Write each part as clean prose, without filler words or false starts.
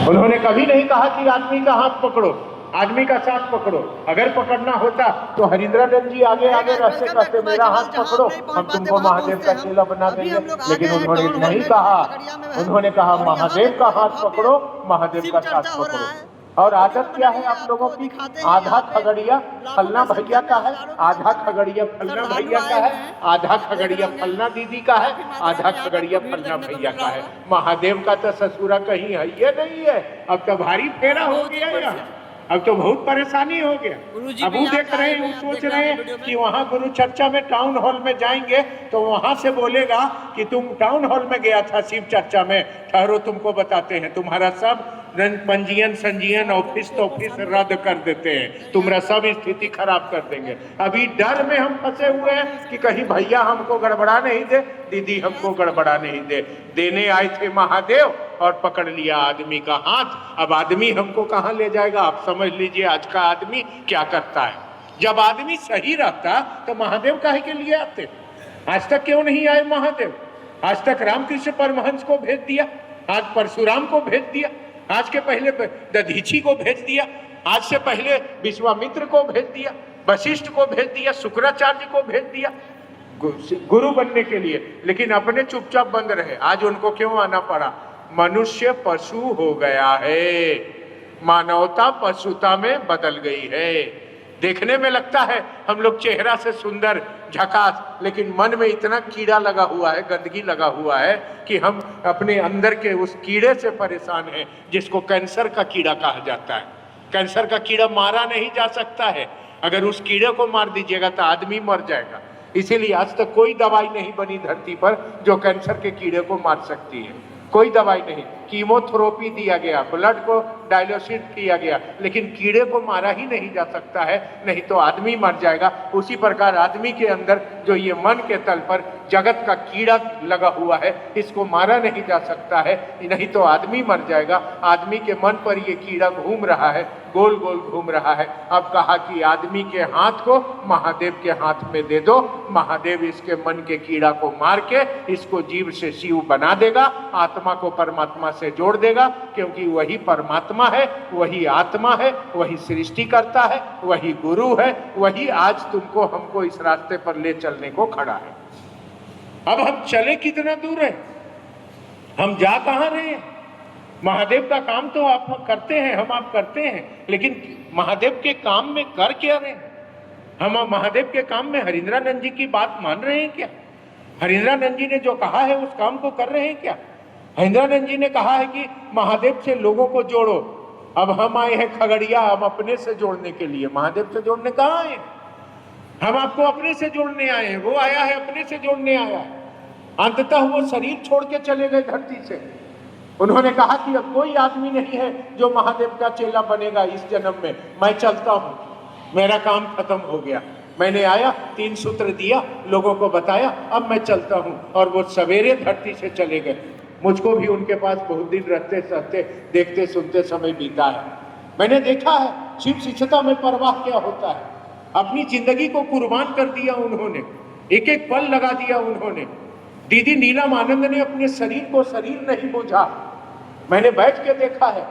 उन्होंने कभी नहीं कहा कि आदमी का हाथ पकड़ो, आदमी का साथ पकड़ो। अगर पकड़ना होता तो हरिंद्रानंद जी आगे आगे रहते कहते मेरा हाथ पकड़ो, हम तुमको महादेव का चेला बना देंगे। लेकिन उन्होंने नहीं कहा, उन्होंने कहा महादेव का हाथ पकड़ो, महादेव का साथ पकड़ो। और आदत क्या है आप लोगों की? आधा खगड़िया फलना भैया का है, आधा खगड़िया फलना भैया का है, आधा खगड़िया फलना दीदी का है, आधा खगड़िया फलना भैया का है। महादेव का तो ससुरा कहीं है ये नहीं है। अब तो भारी फेरा हो गया यार, अब तो बहुत परेशानी हो गया। अब वो देख रहे हैं, वो सोच रहे हैं कि वहाँ गुरु चर्चा में टाउन हॉल में जाएंगे तो वहां से बोलेगा कि तुम टाउन हॉल में गया था शिव चर्चा में, ठहरो तुमको बताते हैं। तुम्हारा सब पंजीयन संजीयन ऑफिस तो ऑफिस रद्द कर देते हैं, तुम्हारा सब स्थिति खराब कर देंगे। अभी डर में हम फंसे हुए हैं कि कहीं भैया हमको गड़बड़ा नहीं दे, दीदी हमको गड़बड़ा नहीं दे। देने आए थे महादेव और पकड़ लिया आदमी का हाथ। अब आदमी हमको कहाँ ले जाएगा? आप समझ लीजिए आज का आदमी क्या करता है। जब आदमी सही रहता तो महादेव काहे के लिए आते? आज तक क्यों नहीं आए महादेव? आज तक रामकृष्ण परमहंस को भेज दिया, आज परशुराम को भेज दिया, आज के पहले दधीची को भेज दिया, आज से पहले विश्वामित्र को भेज दिया, वशिष्ठ को भेज दिया, शुक्राचार्य को भेज दिया गुरु बनने के लिए। लेकिन अपने चुपचाप बंद रहे। आज उनको क्यों आना पड़ा? मनुष्य पशु हो गया है, मानवता पशुता में बदल गई है। देखने में लगता है हम लोग चेहरा से सुंदर झकास, लेकिन मन में इतना कीड़ा लगा हुआ है, गंदगी लगा हुआ है कि हम अपने अंदर के उस कीड़े से परेशान हैं जिसको कैंसर का कीड़ा कहा जाता है। कैंसर का कीड़ा मारा नहीं जा सकता है, अगर उस कीड़े को मार दीजिएगा तो आदमी मर जाएगा। इसीलिए आज तक कोई दवाई नहीं बनी धरती पर जो कैंसर के कीड़े को मार सकती है। कोई दवाई नहीं। कीमोथेरेपी दिया गया, ब्लड को डायलिसिस किया गया, लेकिन कीड़े को मारा ही नहीं जा सकता है, नहीं तो आदमी मर जाएगा। उसी प्रकार आदमी के अंदर जो ये मन के तल पर जगत का कीड़ा लगा हुआ है, इसको मारा नहीं जा सकता है, नहीं तो आदमी मर जाएगा। आदमी के मन पर ये कीड़ा घूम रहा है, गोल गोल घूम रहा है। अब कहा कि आदमी के हाथ को महादेव के हाथ में दे दो, महादेव इसके मन के कीड़ा को मार के इसको जीव से शिव बना देगा, आत्मा को परमात्मा से जोड़ देगा, क्योंकि वही परमात्मा है, वही आत्मा है, वही सृष्टि करता है, वही गुरु है, वही आज तुमको हमको इस रास्ते पर ले चलने को खड़ा है। अब हम चले कितना दूर है, हम जा कहाँ रहे हैं? महादेव का काम तो आप करते हैं, हम आप करते हैं, लेकिन महादेव के काम में कर क्या रहे हैं? हम महादेव के काम में हरिंद्रानंद जी की बात मान रहे हैं क्या? हरिंद्रानंद जी ने जो कहा है उस काम को कर रहे हैं क्या? हरिंद्रानंद जी ने कहा है कि महादेव से लोगों को जोड़ो। अब हम आए हैं खगड़िया, हम अपने से जोड़ने के लिए। महादेव से जोड़ने कहाँ आए? हम आपको अपने से जोड़ने आए हैं, वो आया है अपने से जोड़ने आया है। अंततः वो शरीर छोड़ के चले गए धरती से। उन्होंने कहा कि अब कोई आदमी नहीं है जो महादेव का चेला बनेगा इस जन्म में, मैं चलता हूँ, मेरा काम खत्म हो गया। मैंने आया, 3 सूत्र दिया, लोगों को बताया, अब मैं चलता हूँ। और वो सवेरे धरती से चले गए। मुझको भी उनके पास बहुत दिन रहते सहते देखते सुनते समय बीता है। मैंने देखा है शिव शिष्यता में परवाह क्या होता है। अपनी जिंदगी को कुर्बान कर दिया उन्होंने, एक एक पल लगा दिया उन्होंने। दीदी नीलम आनंद ने अपने शरीर को शरीर नहीं बोझा। मैंने बैठ के देखा है,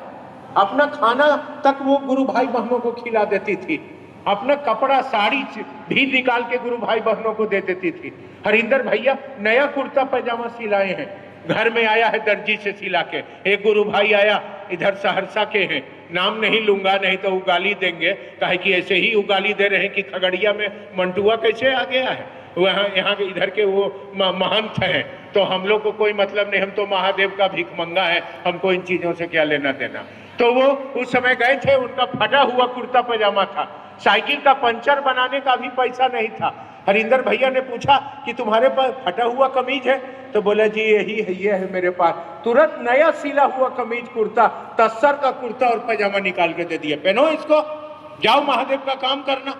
अपना खाना तक वो गुरु भाई बहनों को खिला देती थी, अपना कपड़ा साड़ी भी निकाल के गुरु भाई बहनों को दे देती थी। हरिंदर भैया नया कुर्ता पैजामा सिलाए हैं, घर में आया है दर्जी से सिला के। एक गुरु भाई आया, इधर सहरसा के हैं, नाम नहीं लूंगा नहीं तो उगाली देंगे, काहे कि ऐसे ही उगाली दे रहे हैं कि खगड़िया में मंटुआ कैसे आ गया है। वहाँ यहाँ के इधर के वो महंत हैं, तो हम लोग को कोई मतलब नहीं, हम तो महादेव का भिखमंगा है, हमको इन चीजों से क्या लेना देना। तो वो उस समय गए थे, उनका फटा हुआ कुर्ता पैजामा था, साइकिल का पंचर बनाने का भी पैसा नहीं था। हरिंदर भैया ने पूछा कि तुम्हारे पास फटा हुआ कमीज है? तो बोला जी यही है, ये है मेरे पास। तुरंत नया सिला हुआ कमीज कुर्ता, तस्सर का कुर्ता और पैजामा निकाल के दे दिया, पहनो इसको, जाओ महादेव का काम करना।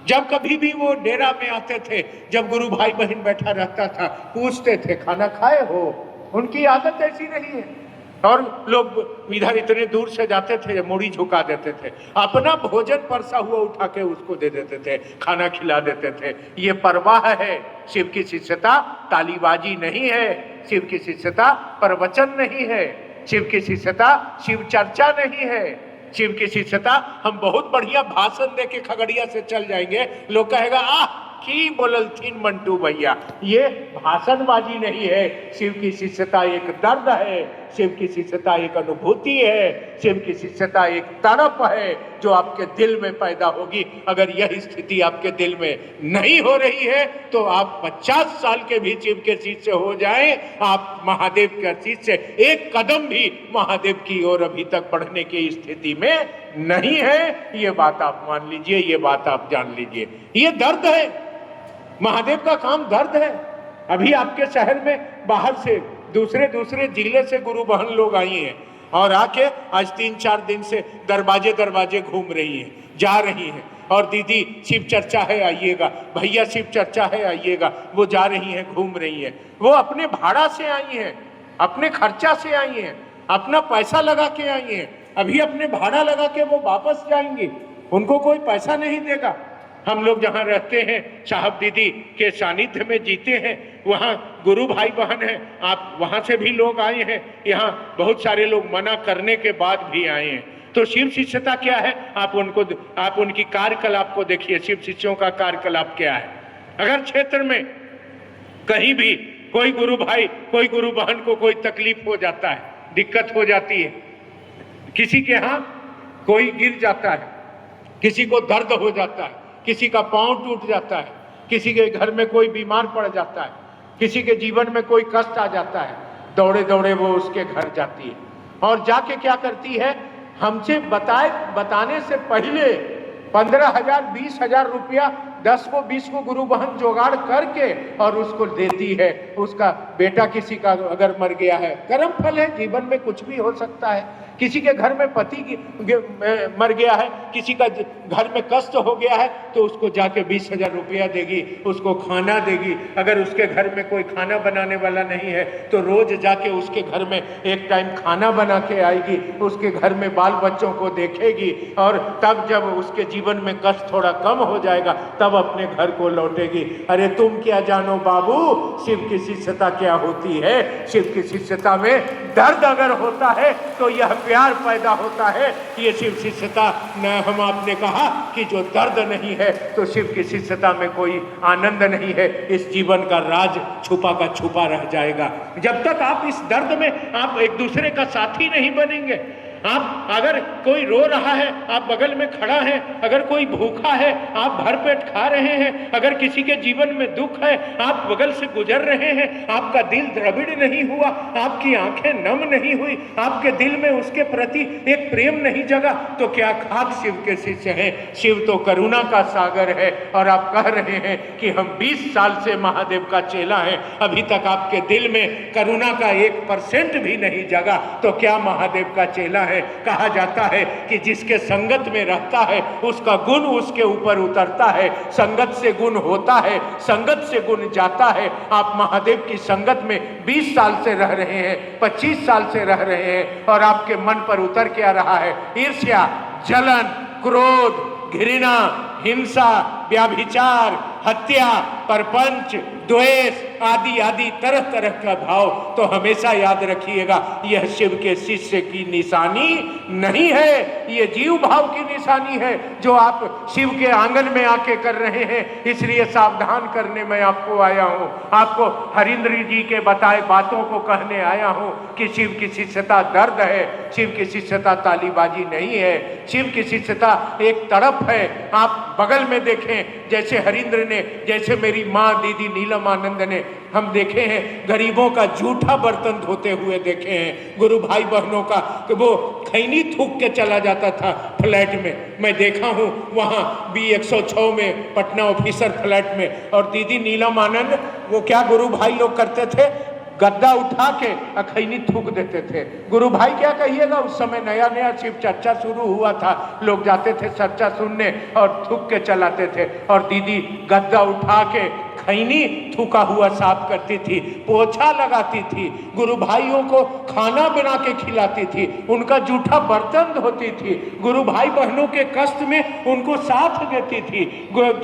जब कभी भी वो डेरा में आते थे, जब गुरु भाई बहन बैठा रहता था, पूछते थे खाना खाए हो? उनकी आदत ऐसी नहीं है। और लोग इधर इतने दूर से जाते थे, मुड़ी झुका देते थे, अपना भोजन परसा हुआ उठा के उसको दे देते थे, खाना खिला देते थे। ये परवाह है। शिव की शिष्यता तालीबाजी नहीं है, शिव की शिष्यता प्रवचन नहीं है। शिव की शिष्यता शिव चर्चा नहीं है। शिव की शिष्यता हम बहुत बढ़िया भाषण दे के खगड़िया से चल जाएंगे, लोग कहेगा आह की बोललथिन मंटू भैया, ये भाषणबाजी नहीं है। शिव की शिष्यता एक दर्द है, शिव की शिष्यता एक अनुभूति है, शिव की शिष्यता एक तड़प है जो आपके दिल में पैदा होगी। अगर यह स्थिति आपके दिल में नहीं हो रही है तो आप 50 साल के भी शिव के शिष्य हो जाएं, आप महादेव के शिष्य से एक कदम भी महादेव की ओर अभी तक बढ़ने की स्थिति में नहीं है। ये बात आप मान लीजिए, ये बात आप जान लीजिए। ये दर्द है, महादेव का काम दर्द है। अभी आपके शहर में बाहर से दूसरे दूसरे जिले से गुरु बहन लोग आई हैं और आके आज 3-4 दिन से दरवाजे दरवाजे घूम रही हैं, जा रही हैं और दीदी शिव चर्चा है आइएगा, भैया शिव चर्चा है आइएगा। वो जा रही हैं, घूम रही हैं। वो अपने भाड़ा से आई हैं, अपने खर्चा से आई हैं, अपना पैसा लगा के आई हैं। अभी अपने भाड़ा लगा के वो वापस जाएंगी, उनको कोई पैसा नहीं देगा। हम लोग जहाँ रहते हैं, साहब दीदी के सानिध्य में जीते हैं, वहाँ गुरु भाई बहन हैं, आप वहाँ से भी लोग आए हैं। यहाँ बहुत सारे लोग मना करने के बाद भी आए हैं। तो शिव शिष्यता क्या है, आप उनकी कार्यकलाप को देखिए। शिव शिष्यों का कार्यकलाप क्या है। अगर क्षेत्र में कहीं भी कोई गुरु भाई, कोई गुरु बहन को कोई तकलीफ हो जाता है, दिक्कत हो जाती है, किसी के यहाँ कोई गिर जाता है, किसी को दर्द हो जाता है, किसी का पांव टूट जाता है, किसी के घर में कोई बीमार पड़ जाता है, किसी के जीवन में कोई कष्ट आ जाता है, दौड़े दौड़े वो उसके घर जाती है और जाके क्या करती है, हमसे बताने से पहले 15,000 20,000 रुपया 10 को 20 को गुरु बहन जुगाड़ करके और उसको देती है। उसका बेटा किसी का अगर मर गया है, कर्म फल है, जीवन में कुछ भी हो सकता है। किसी के घर में पति मर गया है, किसी का घर में कष्ट हो गया है, तो उसको जाके 20,000 रुपया देगी, उसको खाना देगी। अगर उसके घर में कोई खाना बनाने वाला नहीं है तो रोज जाके उसके घर में एक टाइम खाना बना के आएगी, उसके घर में बाल बच्चों को देखेगी और तब जब उसके जीवन में कष्ट थोड़ा कम हो जाएगा तब अपने घर को लौटेगी। अरे तुम क्या जानो बाबू, शिव की शिष्यता क्या होती है। शिव की शिष्यता में दर्द अगर होता है तो यह प्यार पैदा होता है। ये शिव शिष्यता न, हम आपने कहा कि जो दर्द नहीं है तो शिव की शिष्यता में कोई आनंद नहीं है। इस जीवन का राज छुपा का छुपा रह जाएगा। जब तक आप इस दर्द में आप एक दूसरे का साथी नहीं बनेंगे। आप अगर कोई रो रहा है आप बगल में खड़ा है, अगर कोई भूखा है आप भरपेट खा रहे हैं, अगर किसी के जीवन में दुख है आप बगल से गुजर रहे हैं, आपका दिल द्रविड़ नहीं हुआ, आपकी आंखें नम नहीं हुई, आपके दिल में उसके प्रति एक प्रेम नहीं जगा, तो क्या खाक शिव के शिष्य हैं। शिव तो करुणा का सागर है और आप कह रहे हैं कि हम 20 साल से महादेव का चेला है, अभी तक आपके दिल में करुणा का 1% भी नहीं जगा, तो क्या महादेव का चेला है। कहा जाता है कि जिसके संगत में रहता है उसका गुण उसके ऊपर उतरता है। संगत से गुण होता है, संगत से गुण जाता है। आप महादेव की संगत में 20 साल से रह रहे हैं, 25 साल से रह रहे हैं और आपके मन पर उतर क्या रहा है, ईर्ष्या, जलन, क्रोध, घृणा, हिंसा, व्याभिचार, हत्या, परपंच, द्वेष आदि आदि तरह तरह का भाव। तो हमेशा याद रखिएगा यह शिव के शिष्य की निशानी नहीं है, ये जीव भाव की निशानी है जो आप शिव के आंगन में आके कर रहे हैं। इसलिए सावधान करने में आपको आया हूँ, आपको हरिंद्र जी के बताए बातों को कहने आया हूँ कि शिव की शिष्यता दर्द है, शिव की शिष्यता तालीबाजी नहीं है, शिव की शिष्यता एक तड़प है। आप बगल में देखें, जैसे हरिंद्र ने, जैसे मेरी माँ दीदी नीलम आनंद ने, हम देखे हैं गरीबों का जूठा बर्तन धोते हुए देखे हैं, गुरु भाई बहनों का कि वो खैनी थूक के चला जाता था फ्लैट में। मैं देखा हूँ वहाँ B106 में पटना ऑफिसर फ्लैट में। और दीदी नीलम आनंद वो क्या गुरु भाई लोग करते थे, गद्दा उठा के अखैनी थूक देते थे। गुरु भाई क्या कहिएगा, उस समय नया नया शिव चर्चा शुरू हुआ था, लोग जाते थे चर्चा सुनने और थूक के चलाते थे। और दीदी गद्दा उठा के खैनी थूका हुआ साफ करती थी, पोछा लगाती थी, गुरु भाइयों को खाना बना के खिलाती थी, उनका जूठा बर्तन धोती थी, गुरु भाई बहनों के कष्ट में उनको साथ देती थी।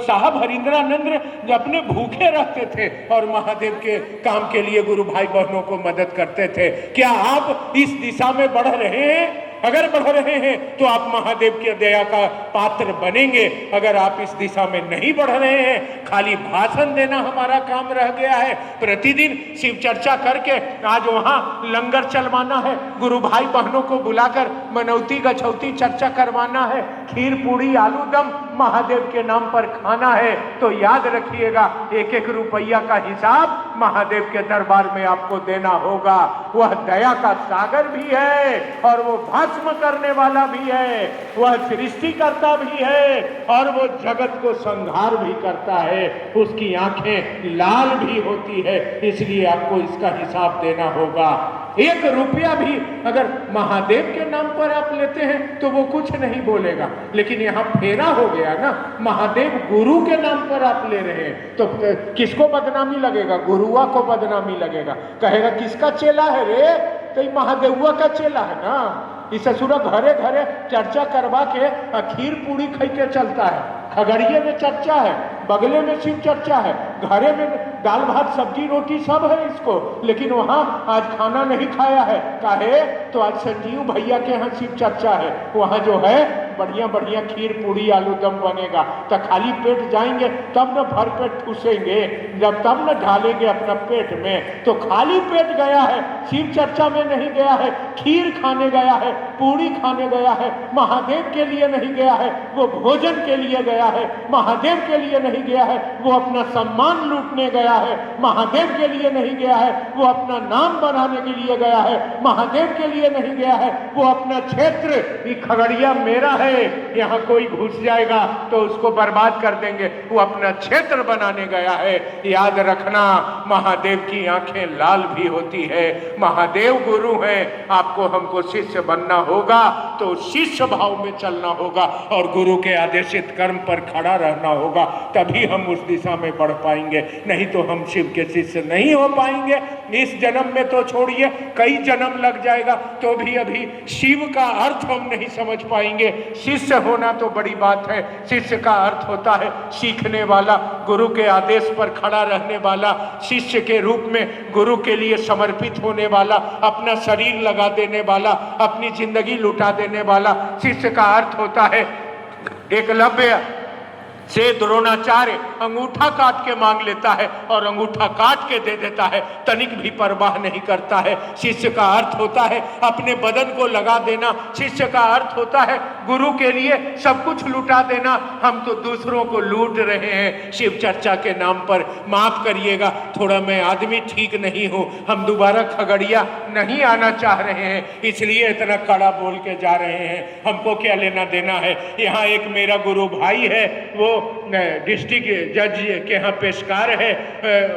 साहब हरिंद्रानंद अपने भूखे रहते थे और महादेव के काम के लिए गुरु भाई बहनों को मदद करते थे। क्या आप इस दिशा में बढ़ रहे हैं? अगर बढ़ रहे हैं तो आप महादेव की दया का पात्र बनेंगे। अगर आप इस दिशा में नहीं बढ़ रहे हैं, खाली भाषण देना हमारा काम रह गया है, प्रतिदिन शिव चर्चा करके आज वहां लंगर चलवाना है, गुरु भाई बहनों को बुलाकर मनौती गछौती चर्चा करवाना है, खीर पूड़ी आलू दम महादेव के नाम पर खाना है, तो याद रखिएगा एक एक रुपया का हिसाब महादेव के दरबार में आपको देना होगा। वह दया का सागर भी है और वो भस्म करने वाला भी है, वह सृष्टिकर्ता भी है और वो जगत को संहार भी करता है। उसकी आंखें लाल भी होती है, इसलिए आपको इसका हिसाब देना होगा। एक रुपया भी अगर महादेव के नाम पर आप लेते हैं तो वो कुछ नहीं बोलेगा, लेकिन यहाँ फेरा हो गया ना, महादेव गुरु के नाम पर आप ले रहे हैं तो किसको बदनामी लगेगा? गुरुआ को बदनामी लगेगा, कहेगा किसका चेला है रे? तो महादेवुआ का चेला है ना। इस ससुरा घरे घरे चर्चा करवा के खीर पूड़ी खाई के चलता है, खगड़िए में चर्चा है, बगले में शिव चर्चा है, घरे में दाल भात सब्जी रोटी सब है इसको, लेकिन वहाँ आज खाना नहीं खाया है। काहे? तो आज संजीव भैया के यहाँ शिव चर्चा है, वहाँ जो है बढ़िया बढ़िया खीर पूड़ी आलू दम बनेगा, तो खाली पेट जाएंगे तब न भर पेट ठूसेंगे, जब तब न ढालेंगे अपना पेट में। तो खाली पेट गया है, शिव चर्चा में नहीं गया है, खीर खाने गया है, पूड़ी खाने गया है, महादेव के लिए नहीं गया है, वो भोजन के लिए गया है, महादेव के लिए नहीं गया है, वो अपना सम्मान लूटने गया है, महादेव के लिए नहीं गया है, वो अपना नाम बनाने के लिए गया है, महादेव के लिए नहीं गया है, वो अपना क्षेत्र, ये खगड़िया मेरा है, यहाँ कोई घुस जाएगा तो उसको बर्बाद कर देंगे, वो अपना क्षेत्र बनाने गया है। याद रखना, महादेव की आंखें लाल भी होती है, महादेव गुरु है, आपको हमको शिष्य बनना होगा तो शिष्य भाव में चलना होगा और गुरु के आदेशित कर्म पर खड़ा रहना होगा, तभी हम उस दिशा में बढ़ पाएंगे, नहीं तो हम शिव के शिष्य नहीं हो पाएंगे। इस जन्म में तो छोड़िए, कई जन्म लग जाएगा तो भी अभी शिव का अर्थ हम नहीं समझ पाएंगे। शिष्य होना तो बड़ी बात है, शिष्य का अर्थ होता है सीखने वाला, गुरु के आदेश पर खड़ा रहने वाला, शिष्य के रूप में गुरु के लिए समर्पित होने वाला, अपना शरीर लगा देने वाला, अपनी जिंदगी लुटा देने वाला। शिष्य का अर्थ होता है एकलव्य से द्रोणाचार्य अंगूठा काट के मांग लेता है और अंगूठा काट के दे देता है, तनिक भी परवाह नहीं करता है। शिष्य का अर्थ होता है अपने बदन को लगा देना, शिष्य का अर्थ होता है गुरु के लिए सब कुछ लुटा देना। हम तो दूसरों को लूट रहे हैं शिव चर्चा के नाम पर। माफ करिएगा, थोड़ा मैं आदमी ठीक नहीं हूँ, हम दोबारा खगड़िया नहीं आना चाह रहे हैं, इसलिए इतना कड़ा बोल के जा रहे हैं। हमको क्या लेना देना है? यहाँ एक मेरा गुरु भाई है, वो डिस्ट्रिक्ट जज के यहाँ पेशकार है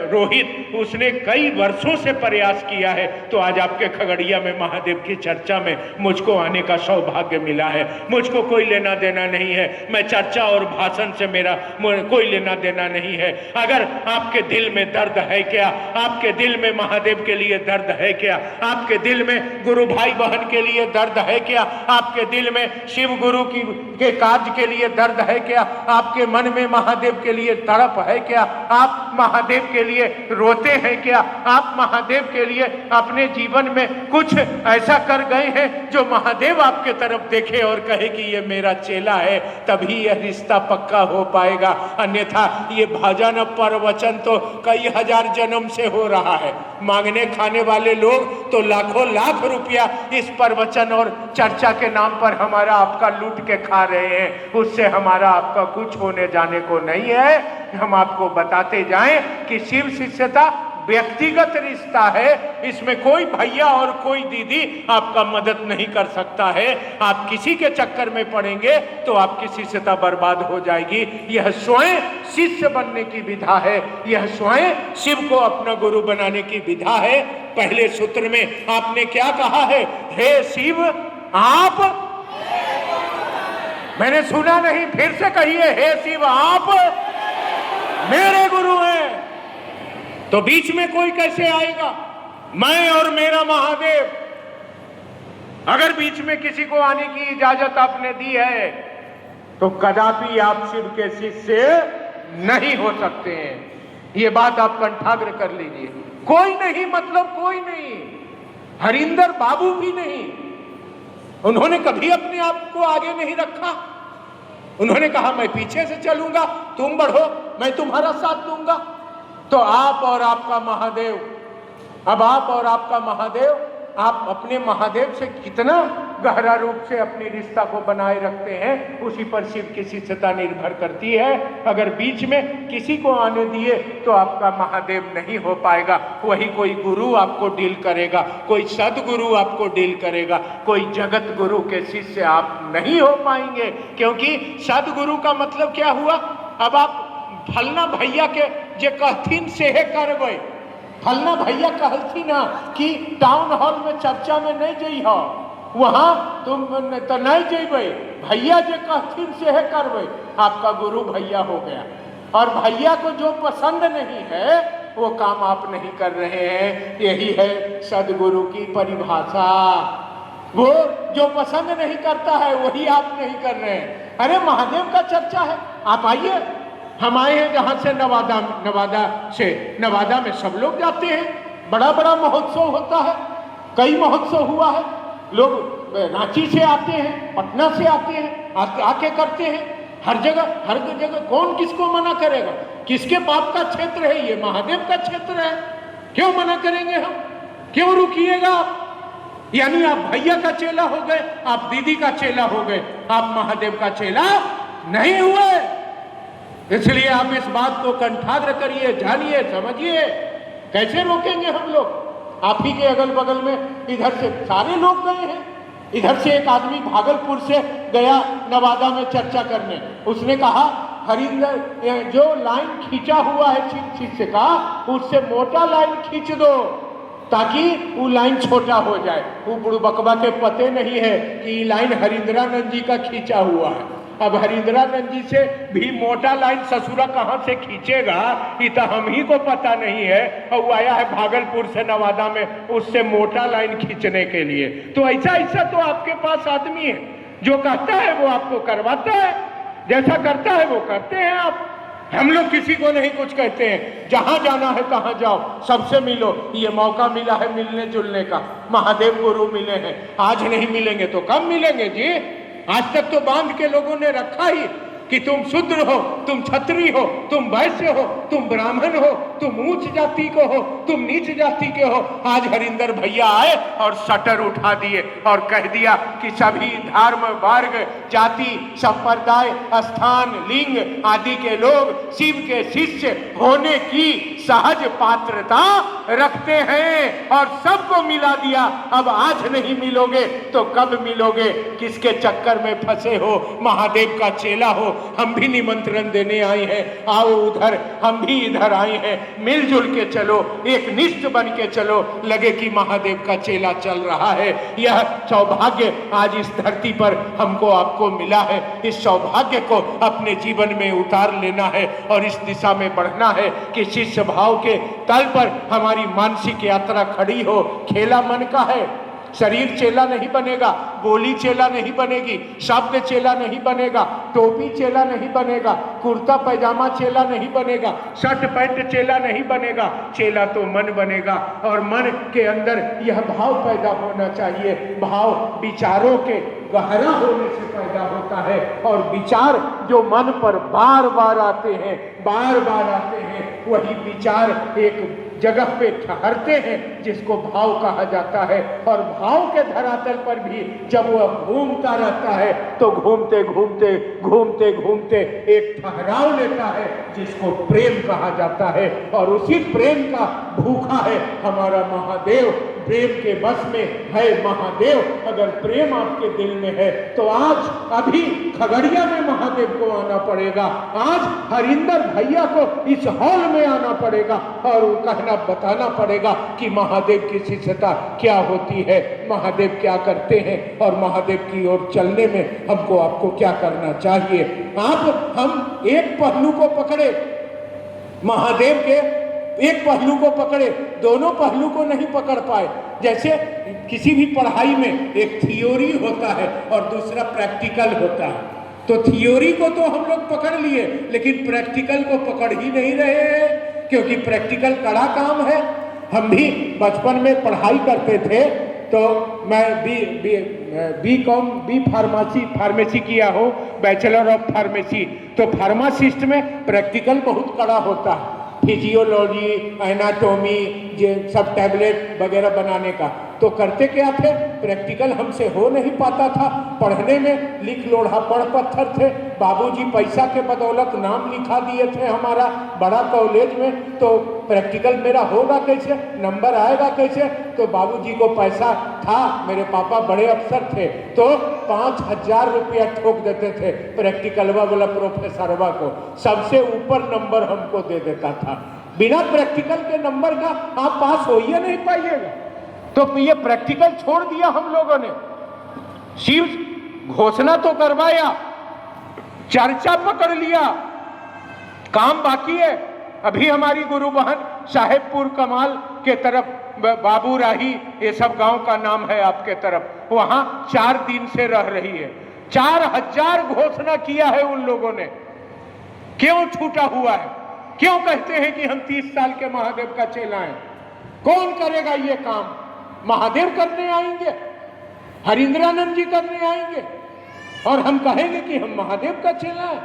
रोहित, उसने कई वर्षों से प्रयास किया है, तो आज आपके खगड़िया में महादेव की चर्चा में मुझको आने का सौभाग्य मिला है। मुझको कोई लेना देना नहीं है, मैं चर्चा और भाषण से मेरा कोई लेना देना नहीं है। अगर आपके दिल में दर्द है क्या, आपके दिल में महादेव के लिए दर्द है क्या, आपके दिल में गुरु भाई बहन के लिए दर्द है क्या, आपके दिल में शिव गुरु के कार्य के लिए दर्द है क्या, आपके मन में महादेव के लिए तड़प है क्या, आप महादेव के लिए रोते हैं क्या, आप महादेव के लिए अपने जीवन में कुछ ऐसा कर गए हैं जो महादेव आपके तरफ देखे और कहे कि ये मेरा चेला है, तभी यह रिश्ता पक्का हो पाएगा। अन्यथा ये भजन प्रवचन तो कई हजार जन्म से हो रहा है। मांगने खाने वाले लोग तो लाखों लाख रुपया इस प्रवचन और चर्चा के नाम पर हमारा आपका लूट के खा रहे हैं, उससे हमारा आपका कुछ होने जाने को नहीं है। हम आपको बताते जाएं कि शिव शिष्यता व्यक्तिगत रिश्ता है, इसमें कोई भैया और कोई दीदी आपका मदद नहीं कर सकता है। आप किसी के चक्कर में पड़ेंगे तो आपकी शिष्यता बर्बाद हो जाएगी। यह स्वयं शिष्य बनने की विधा है, यह स्वयं शिव को अपना गुरु बनाने की विधा है। पहले सूत्र में आपने क्या कहा है? हे शिव आप, मैंने सुना नहीं, फिर से कहिए, हे शिव आप मेरे गुरु हैं। तो बीच में कोई कैसे आएगा? मैं और मेरा महादेव। अगर बीच में किसी को आने की इजाजत आपने दी है तो कदापि आप शिव के शिष्य नहीं हो सकते हैं। ये बात आप कंठाग्र कर लीजिए। कोई नहीं, मतलब कोई नहीं। हरिंदर बाबू भी नहीं। उन्होंने कभी अपने आप को आगे नहीं रखा। उन्होंने कहा मैं पीछे से चलूंगा, तुम बढ़ो, मैं तुम्हारा साथ दूंगा। तो आप और आपका महादेव, अब आप और आपका महादेव, आप अपने महादेव से कितना गहरा रूप से अपनी रिश्ता को बनाए रखते हैं, उसी पर शिव की शिष्यता निर्भर करती है। अगर बीच में किसी को आने दिए तो आपका महादेव नहीं हो पाएगा। वही कोई गुरु आपको डील करेगा, कोई सदगुरु आपको डील करेगा, कोई जगत गुरु के शिष्य आप नहीं हो पाएंगे। क्योंकि सदगुरु का मतलब क्या हुआ? अब आप फलना भैया के जे कहथिन से है करबे। फलना भैया कहती ना कि टाउन हॉल में चर्चा में नहीं जई हो, वहां तुम तो नहीं जेबे, भैया जे कहथिन से है करबे। आपका गुरु भैया हो गया। और भैया को जो पसंद नहीं है वो काम आप नहीं कर रहे हैं। यही है सदगुरु की परिभाषा। वो जो पसंद नहीं करता है वही आप नहीं कर रहे हैं। अरे महादेव का चर्चा है, आप आइए। हम आए हैं जहां से नवादा में सब लोग जाते हैं। बड़ा बड़ा महोत्सव होता है, कई महोत्सव हुआ है। लोग रांची से आते हैं, पटना से आते हैं, आके करते हैं। हर जगह कौन किसको मना करेगा? किसके बाप का क्षेत्र है ये? महादेव का क्षेत्र है। क्यों मना करेंगे हम? क्यों रुकिएगा आप? यानी आप भैया का चेला हो गए, आप दीदी का चेला हो गए, आप महादेव का चेला नहीं हुए। इसलिए आप इस बात को कंठाग्र करिए, जानिए, समझिए। कैसे रोकेंगे हम लोग? आप ही के अगल बगल में इधर से सारे लोग गए हैं। इधर से एक आदमी भागलपुर से गया नवादा में चर्चा करने। उसने कहा हरिंदर जो लाइन खींचा हुआ है शिष्य का, उससे मोटा लाइन खींच दो ताकि वो लाइन छोटा हो जाए। वो बुड़बकवा के पते नहीं है कि लाइन हरिंद्रानंद जी का खींचा हुआ है। अब हरिंद्रानंद जी से भी मोटा लाइन ससुरा कहाँ से खींचेगा, ये तो हम ही को पता नहीं है। और वो आया है भागलपुर से नवादा में उससे मोटा लाइन खींचने के लिए। तो ऐसा तो आपके पास आदमी है, जो कहता है वो आपको करवाता है, जैसा करता है वो करते हैं आप। हम लोग किसी को नहीं कुछ कहते हैं। जहां जाना है तहां जाओ, सबसे मिलो। ये मौका मिला है मिलने जुलने का, महादेव गुरु मिले हैं। आज नहीं मिलेंगे तो कब मिलेंगे जी? आज तक तो बांध के लोगों ने रखा ही कि तुम शूद्र हो, तुम क्षत्रिय हो, तुम वैश्य हो, तुम ब्राह्मण हो, तुम ऊंच जाति को हो, तुम नीच जाति के हो। आज हरिंदर भैया आए और शटर उठा दिए और कह दिया कि सभी धर्म, वर्ग, जाति, संप्रदाय, स्थान, लिंग आदि के लोग शिव के शिष्य होने की सहज पात्रता रखते हैं और सबको मिला दिया। अब आज नहीं मिलोगे तो कब मिलोगे? किसके चक्कर में फंसे हो? महादेव का चेला हो, हम भी निमंत्रण देने आए हैं। आओ उधर, हम भी इधर आए हैं। मिलजुल के चलो, एक निष्ठ बन के चलो। लगे कि महादेव का चेला चल रहा है। यह सौभाग्य आज इस धरती पर हमको आपको मिला है। इस सौभाग्य को अपने जीवन में उतार लेना है और इस दिशा में बढ़ना है कि शिष्य भाव के तल पर हमारी मानसिक यात्रा खड़ी हो। खेला मन का है। शरीर चेला नहीं बनेगा, बोली चेला नहीं बनेगी, शब्द चेला नहीं बनेगा, टोपी चेला नहीं बनेगा, कुर्ता पैजामा चेला नहीं बनेगा, शर्ट पैंट चेला नहीं बनेगा। चेला तो मन बनेगा और मन के अंदर यह भाव पैदा होना चाहिए। भाव विचारों के गहरा होने से पैदा होता है और विचार जो मन पर बार बार आते हैं, वही विचार एक जगह पे ठहरते हैं जिसको भाव कहा जाता है। और भाव के धरातल पर भी जब वह घूमता रहता है तो घूमते घूमते एक ठहराव लेता है जिसको प्रेम कहा जाता है। और उसी प्रेम का भूखा है हमारा महादेव। प्रेम के बस में है महादेव। अगर प्रेम आपके दिल में है तो आज अभी खगड़िया में महादेव को आना पड़ेगा। आज हरिंदर भैया को इस हॉल में आना पड़ेगा और बताना पड़ेगा कि महादेव की शिष्यता क्या होती है, महादेव क्या करते हैं और महादेव की ओर चलने में हमको आपको क्या करना चाहिए। हम एक पहलू को पकड़े महादेव के एक पहलू को पकड़े, दोनों पहलू को नहीं पकड़ पाए। जैसे किसी भी पढ़ाई में एक थियोरी होता है और दूसरा प्रैक्टिकल होता है। तो थियोरी को तो हम लोग पकड़ लिए, लेकिन प्रैक्टिकल को पकड़ ही नहीं रहे, क्योंकि प्रैक्टिकल कड़ा काम है। हम भी बचपन में पढ़ाई करते थे, तो मैं बी फार्मेसी किया हो, बैचलर ऑफ फार्मेसी। तो फार्मासिस्ट में प्रैक्टिकल बहुत कड़ा होता है, फिजियोलॉजी, एनाटॉमी, ये सब टैबलेट वगैरह बनाने का। तो करते क्या थे, प्रैक्टिकल हमसे हो नहीं पाता था। पढ़ने में लिख लोढ़ा पढ़ पत्थर थे। बाबूजी पैसा के बदौलत नाम लिखा दिए थे हमारा बड़ा कॉलेज में, तो प्रैक्टिकल मेरा होगा कैसे, नंबर आएगा कैसे। तो बाबूजी को पैसा था, मेरे पापा बड़े अफसर थे, तो 5,000 रुपया ठोक देते थे प्रैक्टिकलवा वाला प्रोफेसरवा को। सबसे ऊपर नंबर हमको दे देता था। बिना प्रैक्टिकल के नंबर का आप पास हो ही नहीं पाइएगा। तो ये प्रैक्टिकल छोड़ दिया हम लोगों ने। सिर्फ घोषणा तो करवाया, चर्चा पकड़ लिया, काम बाकी है। अभी हमारी गुरु बहन साहेबपुर कमाल के तरफ, बाबू राही, ये सब गांव का नाम है आपके तरफ, वहां 4 दिन से रह रही है। 4,000 घोषणा किया है उन लोगों ने। क्यों छूटा हुआ है? क्यों कहते हैं कि हम 30 साल के महादेव का चेला हैं? कौन करेगा ये काम? महादेव करने आएंगे, हरिंद्रानंद जी करने आएंगे, और हम कहेंगे कि हम महादेव का चेला है?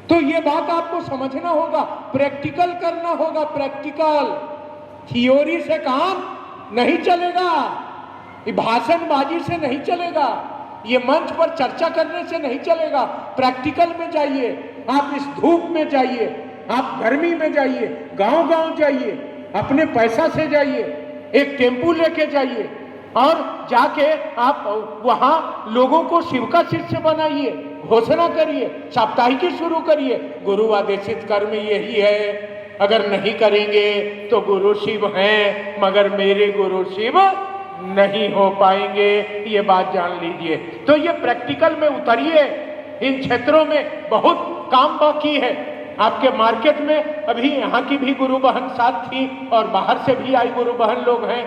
तो ये बात आपको समझना होगा, प्रैक्टिकल करना होगा। प्रैक्टिकल थियोरी से काम नहीं चलेगा, ये भाषणबाजी से नहीं चलेगा, ये मंच पर चर्चा करने से नहीं चलेगा। प्रैक्टिकल में जाइए, आप इस धूप में जाइए, आप गर्मी में जाइए, गांव-गांव जाइए, अपने पैसा से जाइए, एक टेम्पू लेके जाइए और जाके आप वहां लोगों को शिव का शिष्य बनाइए, घोषणा करिए, साप्ताहिकी शुरू करिए। गुरु आदेशित कर्म यही है, अगर नहीं करेंगे तो गुरु शिव हैं, मगर मेरे गुरु शिव नहीं हो पाएंगे, ये बात जान लीजिए। तो ये प्रैक्टिकल में उतरिए। इन क्षेत्रों में बहुत काम बाकी है। आपके मार्केट में अभी यहाँ की भी गुरु बहन साथ थी और बाहर से भी आई गुरु बहन लोग हैं।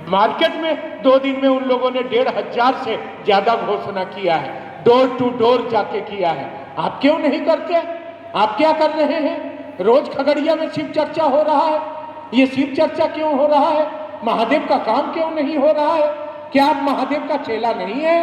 मार्केट में 2 दिन में उन लोगों ने 1,500 से ज्यादा घोषणा किया है, डोर टू डोर जाके किया है। आप क्यों नहीं करते? आप क्या कर रहे हैं? रोज खगड़िया में शिव चर्चा हो रहा है, ये शिव चर्चा क्यों हो रहा है? महादेव का काम क्यों नहीं हो रहा है? क्या आप महादेव का चेला नहीं है?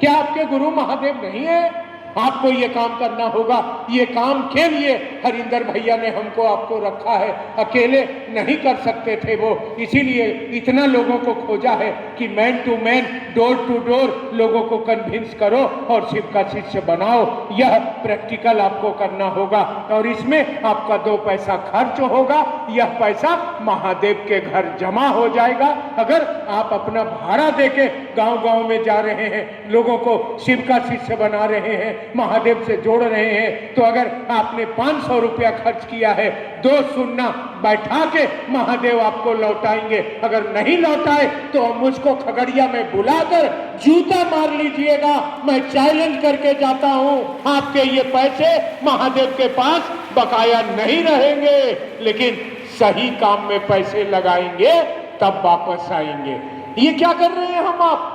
क्या आपके गुरु महादेव नहीं है? आपको ये काम करना होगा। ये काम के लिए हरिंदर भैया ने हमको आपको रखा है, अकेले नहीं कर सकते थे वो, इसीलिए इतना लोगों को खोजा है कि man to man, door to door लोगों को कन्विंस करो और शिव का शिष्य बनाओ। यह प्रैक्टिकल आपको करना होगा और इसमें आपका 2 पैसा खर्च होगा, यह पैसा महादेव के घर जमा हो जाएगा। अगर आप अपना भाड़ा देके गांव-गांव में जा रहे हैं, लोगों को शिव का शिष्य बना रहे हैं, महादेव से जोड़ रहे हैं, तो अगर आपने 500 रुपया खर्च किया है, 2 सुन्ना बैठा के महादेव आपको लौटाएंगे। अगर नहीं लौटाए तो मुझको खगड़िया में बुलाकर जूता मार लीजिएगा। मैं चैलेंज करके जाता हूं, आपके ये पैसे महादेव के पास बकाया नहीं रहेंगे, लेकिन सही काम में पैसे लगाएंगे तब वापस आएंगे। ये क्या कर रहे हैं हम आप?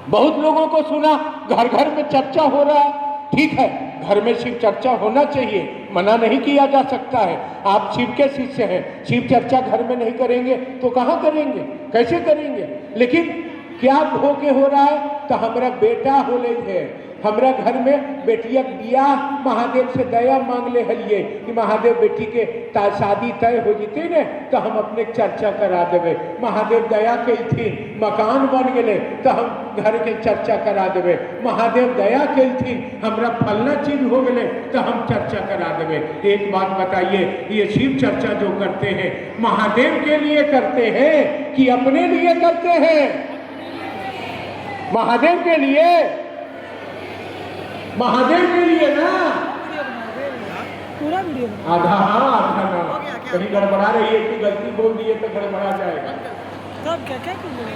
बहुत लोगों को सुना घर घर में चर्चा हो रहा है। ठीक है, घर में शिव चर्चा होना चाहिए, मना नहीं किया जा सकता है। आप शिव के शिष्य हैं, शिव चर्चा घर में नहीं करेंगे तो कहाँ करेंगे, कैसे करेंगे? लेकिन क्या हो के हो रहा है? तो हमारा बेटा होले है, हमरा घर में बेटिया बियाह महादेव से दया मांग ले हलिए कि महादेव बेटी के शादी तय हो जीते ने तो हम अपने चर्चा करा देवे। महादेव दया के थी, मकान बन गए तो हम घर के चर्चा करा देवे। महादेव दया के थी, हमरा फलना चीज हो गए तो हम चर्चा करा देवे। एक बात बताइए, ये शिव चर्चा जो करते हैं महादेव के लिए करते हैं कि अपने लिए करते हैं? महादेव के लिए, महादेव के लिए ना। पूरा वीडियो आधा हाँ आधा ना, कहीं गड़बड़ा रही है, कोई गलती बोल दिए तो गड़बड़ा जाएगा। सब क्या क्या